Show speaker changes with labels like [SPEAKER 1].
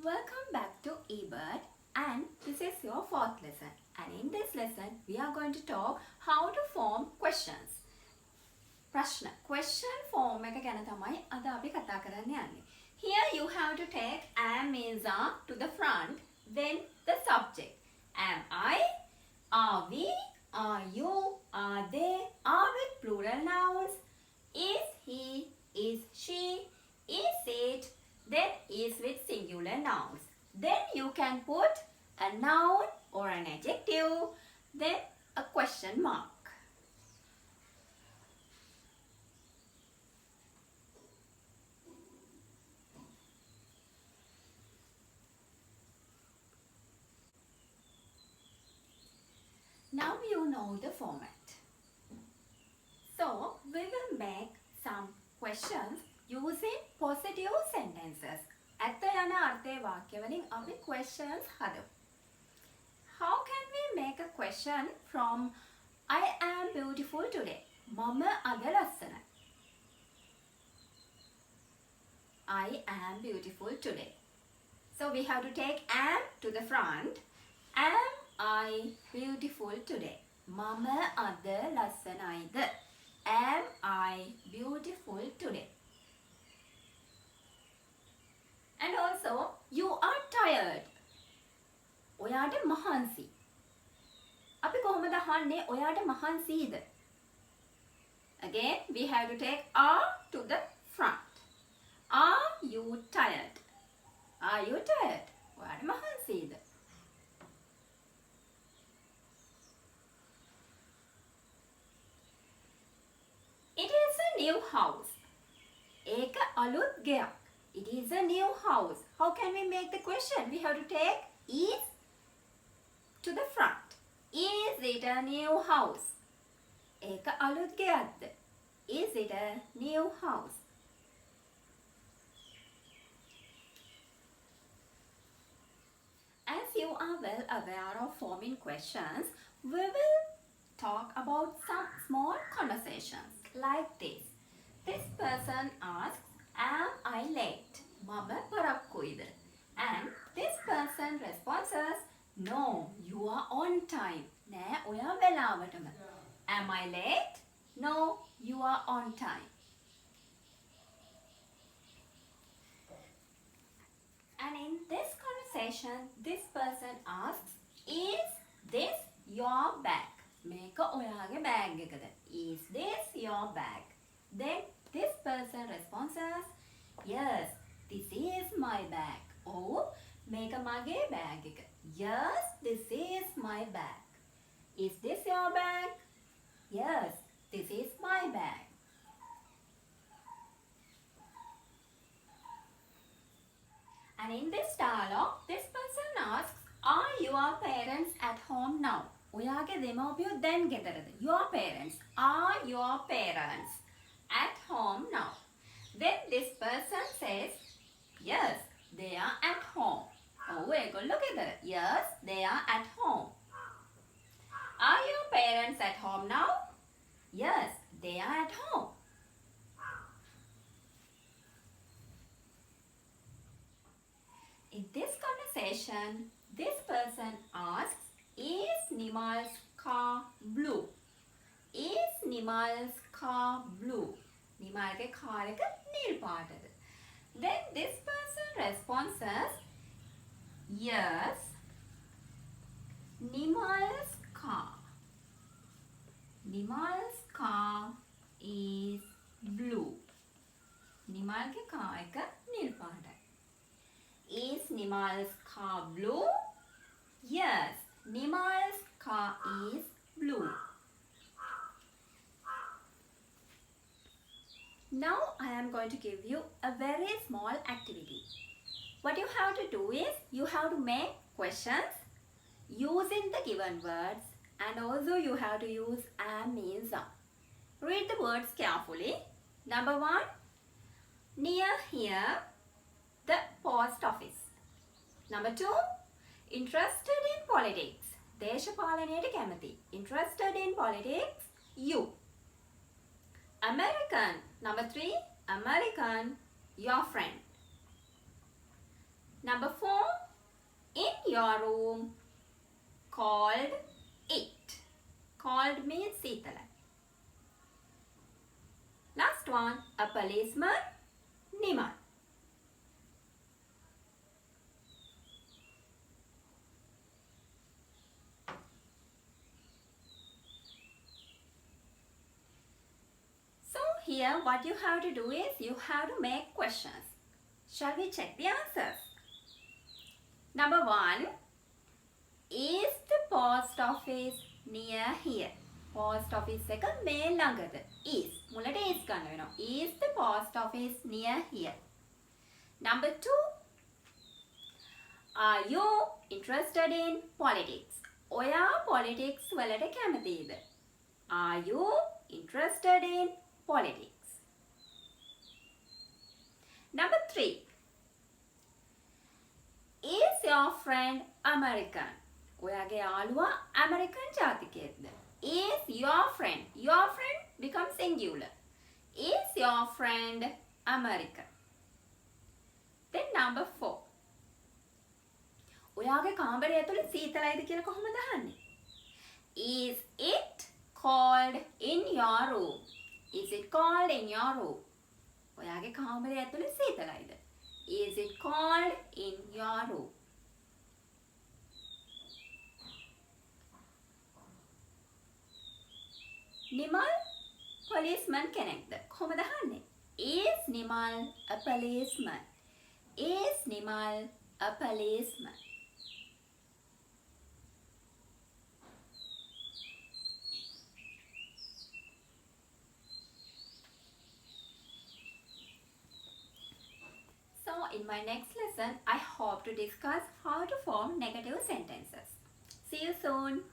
[SPEAKER 1] Welcome back to eBird, and this is your fourth lesson. And in this lesson, we are going to talk how to form questions. Question form එක ගැන තමයි අද අපි කතා කරන්න යන්නේ. Here you have to take am means are to the front, then the subject. Am I, are we, are you, are they, are with plural nouns, is he, is she, is it, then is with singular nouns. Then you can put a noun or an adjective, then a question mark. Now you know the format. So we will make some questions using positive sentences. ඇත්ත යන අර්ථයේ වාක්‍ය වලින් අපි questions හදමු. How can we make a question from I am beautiful today? මම අද ලස්සනයි. I am beautiful today. So we have to take am to the front. Am I beautiful today? මම අද ලස්සනයිද? Am I beautiful today? And also, you are tired. ඔයාට මහන්සි. අපි කොහොමද අහන්නේ ඔයාට මහන්සිද? Again, we have to take are to the front. Are you tired? Are you tired? ඔයාට මහන්සිද? It is a new house. ඒක අලුත් ගෙයක්. It is a new house. How can we make the question? We have to take is to the front. Is it a new house? ඒක අලුත් ගෙයක්ද? Is it a new house? As you are well aware of forming questions, we will talk about some small conversations like this. This person asks, am I late? මම පරක්කුයිද? And this person responds, no, you are on time. නෑ, ඔයා වෙලාවටම. Am I late? No, you are on time. And in this conversation, this person asks, is this your bag? මේක ඔයාගේ bag එකද? Is this your bag? Then this person responds, yes, this is my bag. Oh, මේක මගේ bag එක. Yes, this is my bag. Is this your bag? Yes, this is my bag. And in this dialogue, this person asks, are your parents at home now? ඔයාගේ දෙමව්පියෝ දැන් ගෙදරද? Your parents. Are your parents at home now? Then this person says, yes, they are at home. ඔව් ඒගොල්ලෝ ගෙදර. Yes, they are at home. Are your parents at home now? Yes, they are at home. In this conversation, this person asks, is Nimal's car blue? Is Nimal's car blue? නිමල්ගේ car එක නිල් පාටද? Then this person responds, yes, Nimal's car. Nimal's car is blue. නිමල්ගේ car එක නිල් පාටයි. Is Nimal's car blue? Yes, Nimal's car is blue. Now I am going to give you a very small activity. What you have to do is you have to make questions using the given words, and also you have to use am means are. Read the words carefully. Number 1, near here, the post office. Number 2, interested in politics. දේශපාලනයට කැමති. Interested in politics, you. American. Number 3, American, your friend. Number 4, your room? Called it. Called means සීතලයි. Last one, a policeman, Nimal. So here what you have to do is you have to make questions. Shall we check the answers? Number 1, is the post office near here? Post office එක මේ ළඟද? Is. මුලට is ගන්න වෙනවා. Is the post office near here? Number 2, are you interested in politics? ඔයා politics වලට කැමතිද? Are you interested in politics? Number 3, is your friend American? ඔයාගේ යාළුවා American ජාතිකයෙක්ද? Is your friend becomes singular. Is your friend American? Then number 4, ඔයාගේ කාමරය ඇතුලේ සීතලයිද කියලා කොහොමද අහන්නේ? Is it cold in your room? Is it cold in your room? ඔයාගේ කාමරය ඇතුලේ සීතලයිද? Is it cold in your room? Nimal policeman කෙනෙක්ද? කොහොමද අහන්නේ? Is Nimal a policeman? Is Nimal a policeman? So in my next lesson, I hope to discuss how to form negative sentences. See you soon.